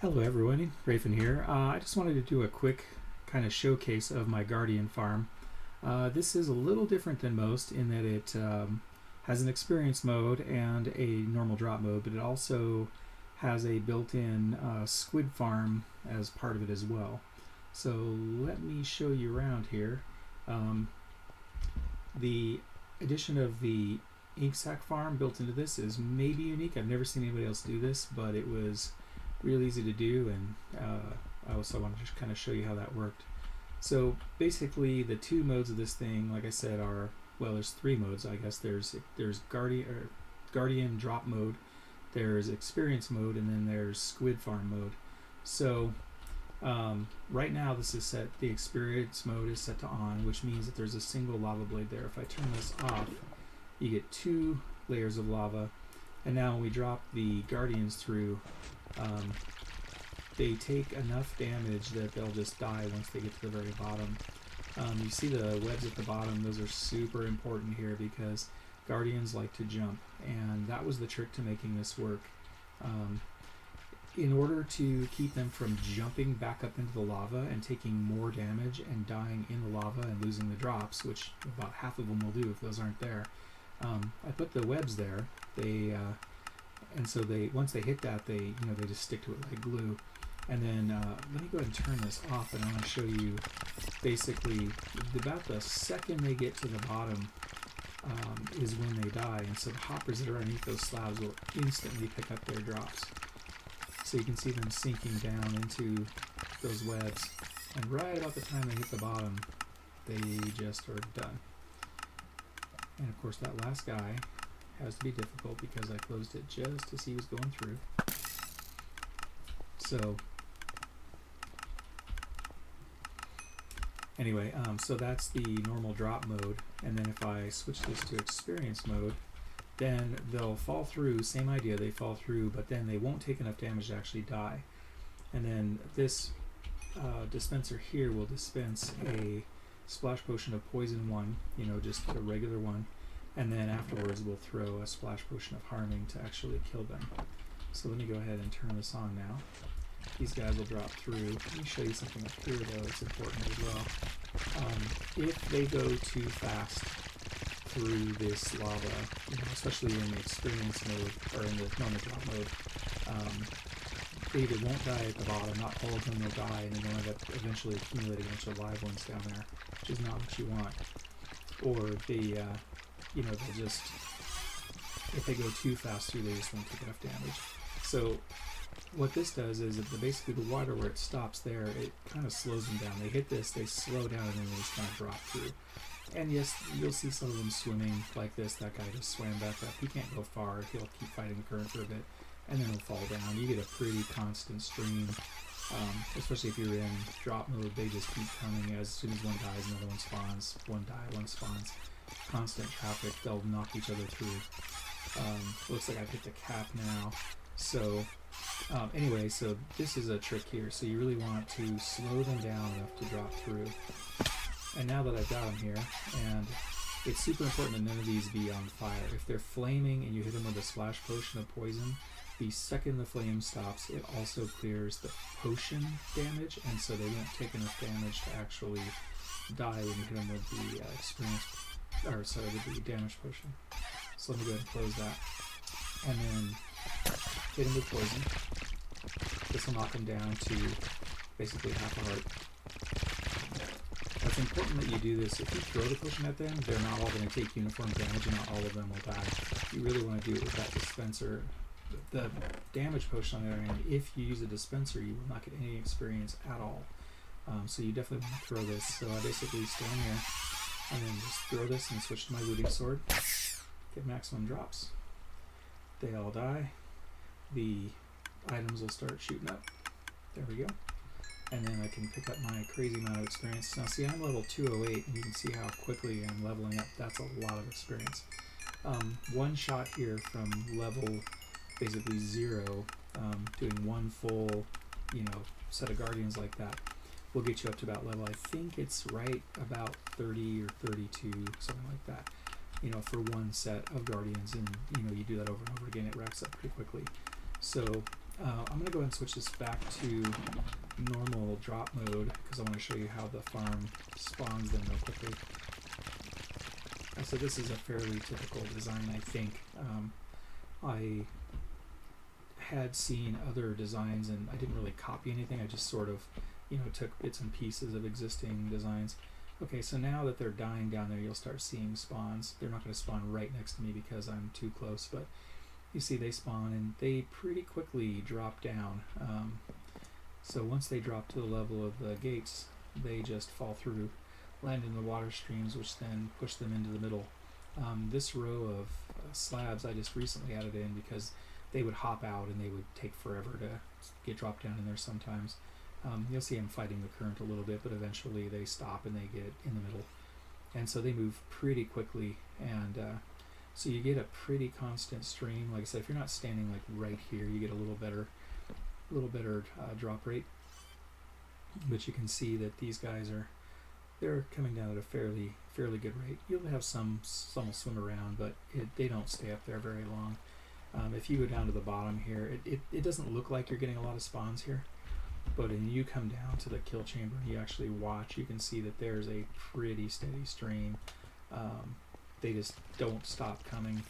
Hello everyone, Raven here. I just wanted to do a quick kind of showcase of my Guardian farm. This is a little different than most in that it has an experience mode and a normal drop mode, but it also has a built-in squid farm as part of it as well. So let me show you around here. The addition of the ink sac farm built into this is maybe unique. I've never seen anybody else do this, but it was real easy to do, and I also want to just kind of show you how that worked. So basically the two modes of this thing, like I said, are, well, there's three modes, I guess. There's Guardian drop mode, there's experience mode, and then there's squid farm mode. So right now this is set, the experience mode is set to on, which means that there's a single lava blade there. If I turn this off, you get two layers of lava, and now when we drop the Guardians through, they take enough damage that they'll just die once they get to the very bottom. You see the webs at the bottom, those are super important here because Guardians like to jump, and that was the trick to making this work. In order to keep them from jumping back up into the lava and taking more damage and dying in the lava and losing the drops, which about half of them will do if those aren't there, I put the webs there. And so once they hit that, they just stick to it like glue. And then let me go ahead and turn this off, and I want to show you basically about the second they get to the bottom is when they die. And so the hoppers that are underneath those slabs will instantly pick up their drops. So you can see them sinking down into those webs, and right about the time they hit the bottom, they just are done. And of course that last guy has to be difficult because I closed it just as he was going through. So anyway, so that's the normal drop mode, and then if I switch this to experience mode, then they'll fall through, same idea, they fall through, but then they won't take enough damage to actually die. And then this dispenser here will dispense a splash potion of poison 1, just a regular one, and then afterwards we'll throw a splash potion of harming to actually kill them. So let me go ahead and turn this on now. These guys will drop through. Let me show you something up here though, it's important as well. If they go too fast through this lava, especially in the experience mode or in the normal drop mode, they either won't die at the bottom, not all of them will die, and then they'll end up eventually accumulating a bunch of live ones down there, which is not what you want. Or they they'll just, if they go too fast through, they just won't take enough damage. So what this does is that basically the water where it stops there, it kind of slows them down. They hit this, they slow down, and then they just kind of drop through. And yes, you'll see some of them swimming like this. That guy just swam back up. He can't go far. He'll keep fighting the current for a bit, and then he'll fall down. You get a pretty constant stream, especially if you're in drop mode. They just keep coming. As soon as one dies, another one spawns. One die, one spawns. Constant traffic. They'll knock each other through. Looks like I've hit the cap now. So anyway, so this is a trick here. So you really want to slow them down enough to drop through. And now that I've got them here, and it's super important that none of these be on fire. If they're flaming and you hit them with a splash potion of poison, the second the flame stops, it also clears the potion damage, and so they won't take enough damage to actually die when you hit them with the with the damage potion. So let me go ahead and close that, and then hit them with poison. This will knock them down to basically half a heart. It's important that you do this. If you throw the potion at them, they're not all going to take uniform damage, and not all of them will die. You really want to do it with that dispenser. The damage potion, on the other hand, if you use a dispenser, you will not get any experience at all. So you definitely want to throw this. So I basically stand here, and then just throw this and switch to my looting sword. Get maximum drops. They all die. The items will start shooting up. There we go. And then I can pick up my crazy amount of experience. Now see, I'm level 208, and you can see how quickly I'm leveling up. That's a lot of experience. One shot here from level basically 0, doing one full set of Guardians like that will get you up to about level, I think it's right about 30 or 32, something like that, for one set of Guardians. And you do that over and over again, it racks up pretty quickly. So I'm going to go ahead and switch this back to normal drop mode because I want to show you how the farm spawns them real quickly. So this is a fairly typical design, I think. I had seen other designs and I didn't really copy anything. I just sort of, took bits and pieces of existing designs. Okay, so now that they're dying down there, you'll start seeing spawns. They're not going to spawn right next to me because I'm too close, but you see they spawn and they pretty quickly drop down. So once they drop to the level of the gates, they just fall through, land in the water streams, which then push them into the middle. This row of slabs I just recently added in because they would hop out and they would take forever to get dropped down in there sometimes. You'll see them fighting the current a little bit, but eventually they stop and they get in the middle. And so they move pretty quickly, and so you get a pretty constant stream. Like I said, if you're not standing like right here, you get a little better drop rate. But you can see that these guys they're coming down at a fairly good rate. You'll have some will swim around, but they don't stay up there very long. If you go down to the bottom here, it doesn't look like you're getting a lot of spawns here, but when you come down to the kill chamber and you actually watch, you can see that there's a pretty steady stream. They just don't stop coming,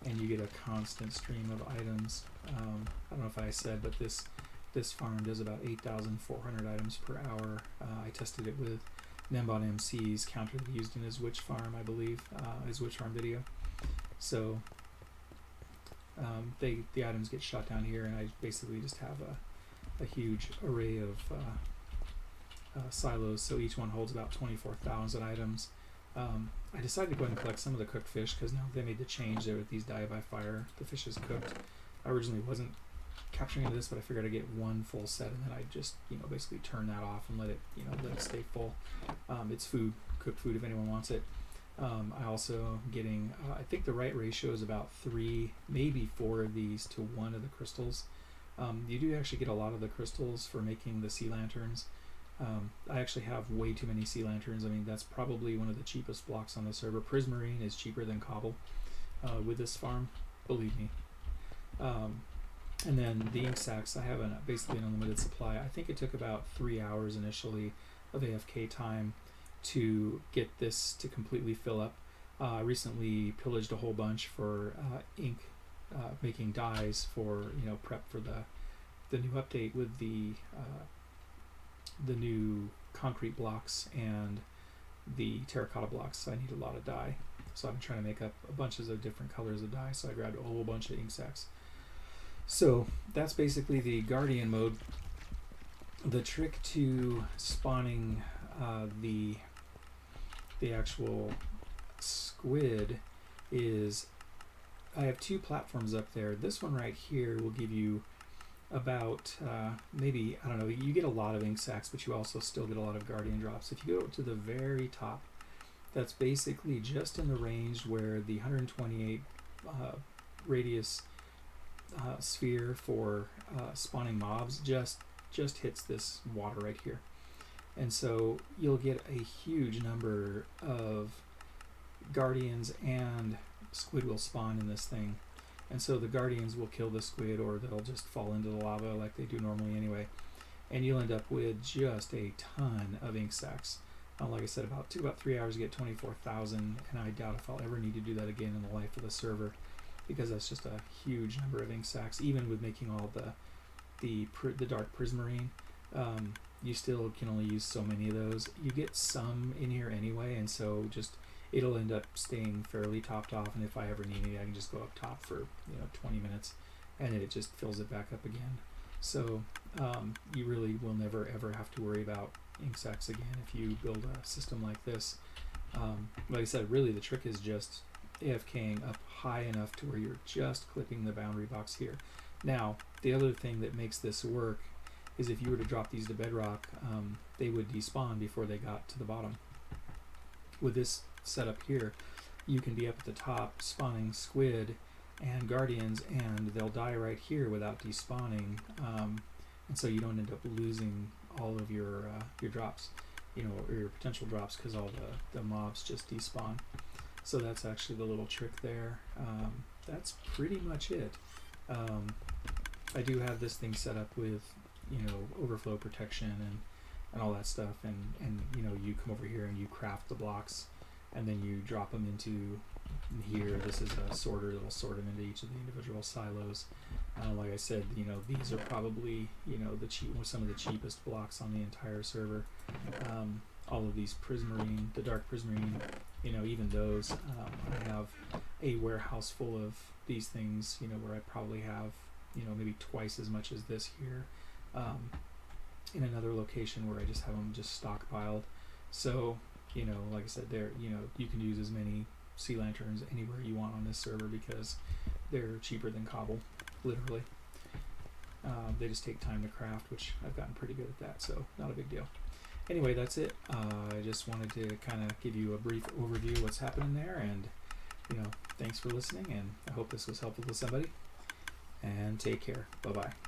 and you get a constant stream of items. I don't know if I said, but this farm does about 8,400 items per hour. I tested it with Nembot MC's counter that he used in his witch farm, I believe, his witch farm video. So the items get shot down here, and I basically just have a huge array of silos, so each one holds about 24,000 items. I decided to go ahead and collect some of the cooked fish because now they made the change there with these die by fire. The fish is cooked. I originally wasn't capturing into this, but I figured I'd get one full set and then I'd just basically turn that off and let it stay full. It's food, cooked food if anyone wants it. I also getting I think the right ratio is about 3, maybe 4 of these to 1 of the crystals. You do actually get a lot of the crystals for making the sea lanterns. I actually have way too many sea lanterns. I mean, that's probably one of the cheapest blocks on the server. Prismarine is cheaper than cobble with this farm, believe me. And then the ink sacs, I have basically an unlimited supply. I think it took about 3 hours initially of AFK time to get this to completely fill up. I recently pillaged a whole bunch for ink, making dyes for prep for the new update with the new concrete blocks and the terracotta blocks. I need a lot of dye, so I've been trying to make up a bunches of different colors of dye. So I grabbed a whole bunch of ink sacs. So that's basically the Guardian mode. The trick to spawning the actual squid is I have 2 platforms up there. This one right here will give you about maybe, I don't know, you get a lot of ink sacs, but you also still get a lot of Guardian drops. If you go to the very top, that's basically just in the range where the 128 radius sphere for spawning mobs just hits this water right here. And so you'll get a huge number of Guardians, and squid will spawn in this thing. And so the Guardians will kill the squid, or they'll just fall into the lava like they do normally anyway. And you'll end up with just a ton of ink sacs. Like I said, about 3 hours to get 24,000, and I doubt if I'll ever need to do that again in the life of the server, because that's just a huge number of ink sacs. Even with making all the dark prismarine, you still can only use so many of those. You get some in here anyway, and so just it'll end up staying fairly topped off, and if I ever need it, I can just go up top for 20 minutes and it just fills it back up again. So you really will never ever have to worry about ink sacs again if you build a system like this. Like I said, really the trick is just AFKing up high enough to where you're just clipping the boundary box here. Now, the other thing that makes this work is if you were to drop these to bedrock, they would despawn before they got to the bottom. With this setup here, you can be up at the top spawning squid and Guardians, and they'll die right here without despawning, and so you don't end up losing all of your drops, or your potential drops, because all the mobs just despawn. So that's actually the little trick there. That's pretty much it. I do have this thing set up with, overflow protection and all that stuff, and you come over here and you craft the blocks, and then you drop them into here. This is a sorter that will sort them into each of the individual silos. Like I said, these are probably some of the cheapest blocks on the entire server. All of these prismarine, the dark prismarine, even those, I have a warehouse full of these things, where I probably have, maybe twice as much as this here, in another location where I just have them just stockpiled. So, like I said, there, you can use as many sea lanterns anywhere you want on this server because they're cheaper than cobble, literally. They just take time to craft, which I've gotten pretty good at that, so not a big deal. Anyway, that's it. I just wanted to kind of give you a brief overview of what's happening there, and thanks for listening, and I hope this was helpful to somebody, and take care. Bye-bye.